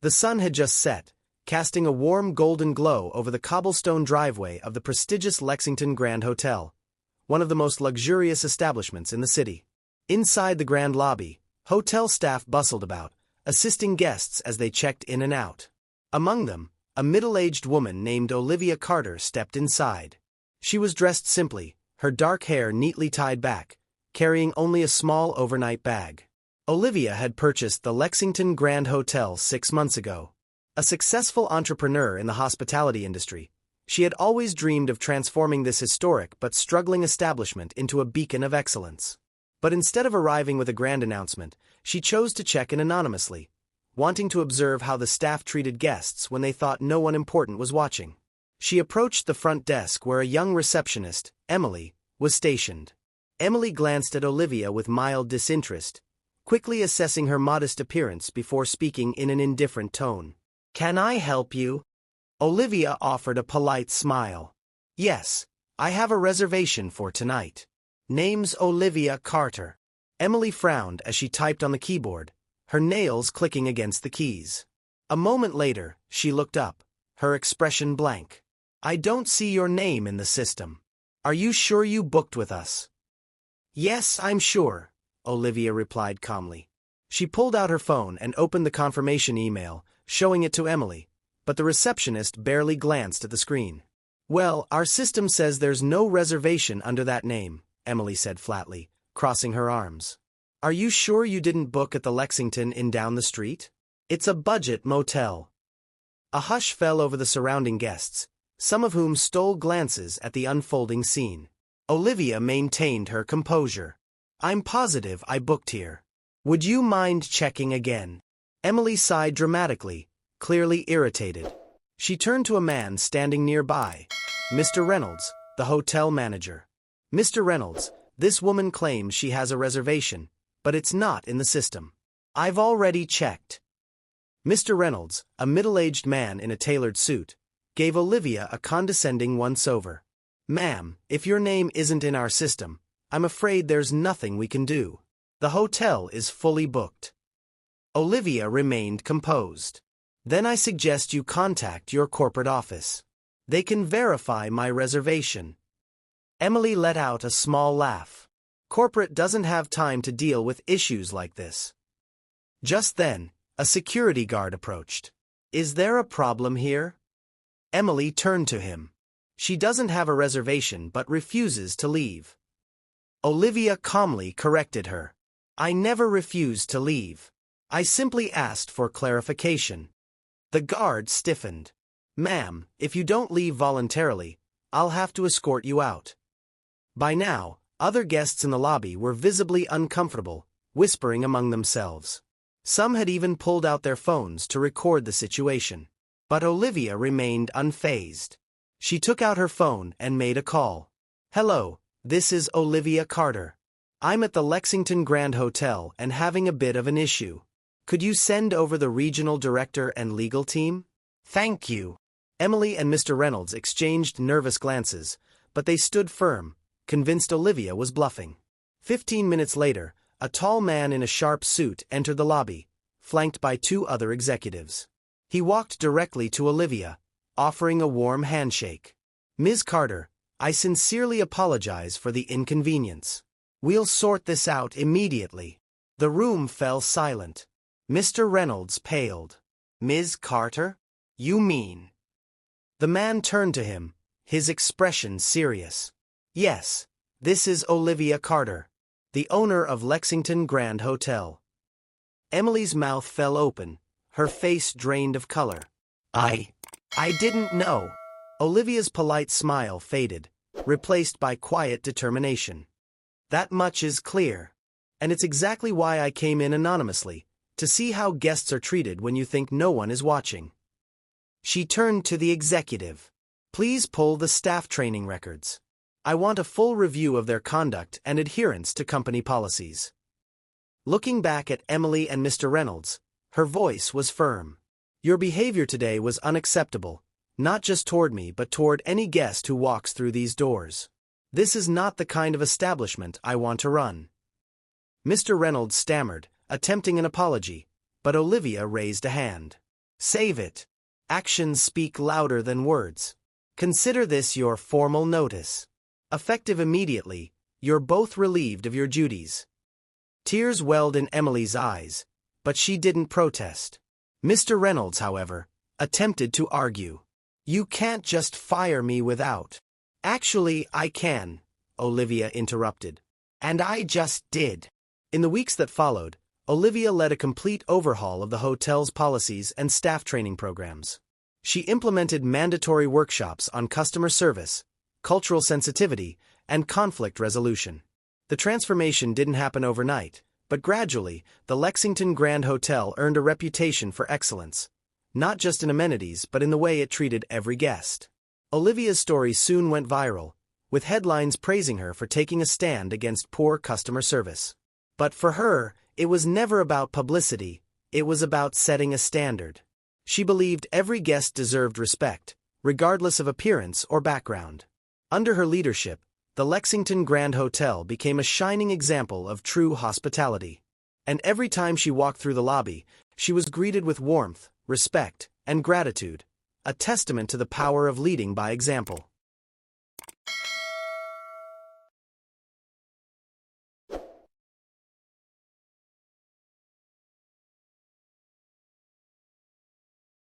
The sun had just set, casting a warm golden glow over the cobblestone driveway of the prestigious Lexington Grand Hotel, one of the most luxurious establishments in the city. Inside the grand lobby, hotel staff bustled about, assisting guests as they checked in and out. Among them, a middle-aged woman named Olivia Carter stepped inside. She was dressed simply, her dark hair neatly tied back, carrying only a small overnight bag. Olivia had purchased the Lexington Grand Hotel 6 months ago. A successful entrepreneur in the hospitality industry, she had always dreamed of transforming this historic but struggling establishment into a beacon of excellence. But instead of arriving with a grand announcement, she chose to check in anonymously, wanting to observe how the staff treated guests when they thought no one important was watching. She approached the front desk where a young receptionist, Emily, was stationed. Emily glanced at Olivia with mild disinterest, quickly assessing her modest appearance before speaking in an indifferent tone. "Can I help you?" Olivia offered a polite smile. "Yes, I have a reservation for tonight. Name's Olivia Carter." Emily frowned as she typed on the keyboard, her nails clicking against the keys. A moment later, she looked up, her expression blank. "I don't see your name in the system. Are you sure you booked with us?" "Yes, I'm sure," Olivia replied calmly. She pulled out her phone and opened the confirmation email, showing it to Emily, but the receptionist barely glanced at the screen. "Well, our system says there's no reservation under that name," Emily said flatly, crossing her arms. "Are you sure you didn't book at the Lexington Inn down the street? It's a budget motel." A hush fell over the surrounding guests, some of whom stole glances at the unfolding scene. Olivia maintained her composure. "I'm positive I booked here. Would you mind checking again?" Emily sighed dramatically, clearly irritated. She turned to a man standing nearby, Mr. Reynolds, the hotel manager. "Mr. Reynolds, this woman claims she has a reservation, but it's not in the system. I've already checked." Mr. Reynolds, a middle-aged man in a tailored suit, gave Olivia a condescending once-over. "Ma'am, if your name isn't in our system, I'm afraid there's nothing we can do. The hotel is fully booked." Olivia remained composed. "Then I suggest you contact your corporate office. They can verify my reservation." Emily let out a small laugh. Corporate doesn't have time to deal with issues like this. Just then, a security guard approached. "Is there a problem here?" Emily turned to him. "She doesn't have a reservation but refuses to leave." Olivia calmly corrected her. "I never refused to leave. I simply asked for clarification." The guard stiffened. "Ma'am, if you don't leave voluntarily, I'll have to escort you out." By now, other guests in the lobby were visibly uncomfortable, whispering among themselves. Some had even pulled out their phones to record the situation. But Olivia remained unfazed. She took out her phone and made a call. "Hello, this is Olivia Carter. I'm at the Lexington Grand Hotel and having a bit of an issue. Could you send over the regional director and legal team? Thank you." Emily and Mr. Reynolds exchanged nervous glances, but they stood firm, convinced Olivia was bluffing. 15 minutes later, a tall man in a sharp suit entered the lobby, flanked by 2 other executives. He walked directly to Olivia, offering a warm handshake. "Ms. Carter, I sincerely apologize for the inconvenience. We'll sort this out immediately." The room fell silent. Mr. Reynolds paled. "Ms. Carter? You mean?" The man turned to him, his expression serious. "Yes, this is Olivia Carter, the owner of Lexington Grand Hotel." Emily's mouth fell open, her face drained of color. I didn't know." Olivia's polite smile faded, replaced by quiet determination. "That much is clear. And it's exactly why I came in anonymously, to see how guests are treated when you think no one is watching." She turned to the executive. "Please pull the staff training records. I want a full review of their conduct and adherence to company policies." Looking back at Emily and Mr. Reynolds, her voice was firm. "Your behavior today was unacceptable, not just toward me but toward any guest who walks through these doors. This is not the kind of establishment I want to run." Mr. Reynolds stammered, attempting an apology, but Olivia raised a hand. Save it. Actions speak louder than words. Consider this your formal notice. Effective immediately, you're both relieved of your duties. Tears welled in Emily's eyes, but she didn't protest. Mr. Reynolds, however, attempted to argue. You can't just fire me without. Actually, I can, Olivia interrupted. And I just did. In the weeks that followed, Olivia led a complete overhaul of the hotel's policies and staff training programs. She implemented mandatory workshops on customer service, cultural sensitivity, and conflict resolution. The transformation didn't happen overnight, but gradually, the Lexington Grand Hotel earned a reputation for excellence, not just in amenities but in the way it treated every guest. Olivia's story soon went viral, with headlines praising her for taking a stand against poor customer service. But for her, it was never about publicity, it was about setting a standard. She believed every guest deserved respect, regardless of appearance or background. Under her leadership, the Lexington Grand Hotel became a shining example of true hospitality. And every time she walked through the lobby, she was greeted with warmth, respect, and gratitude, a testament to the power of leading by example.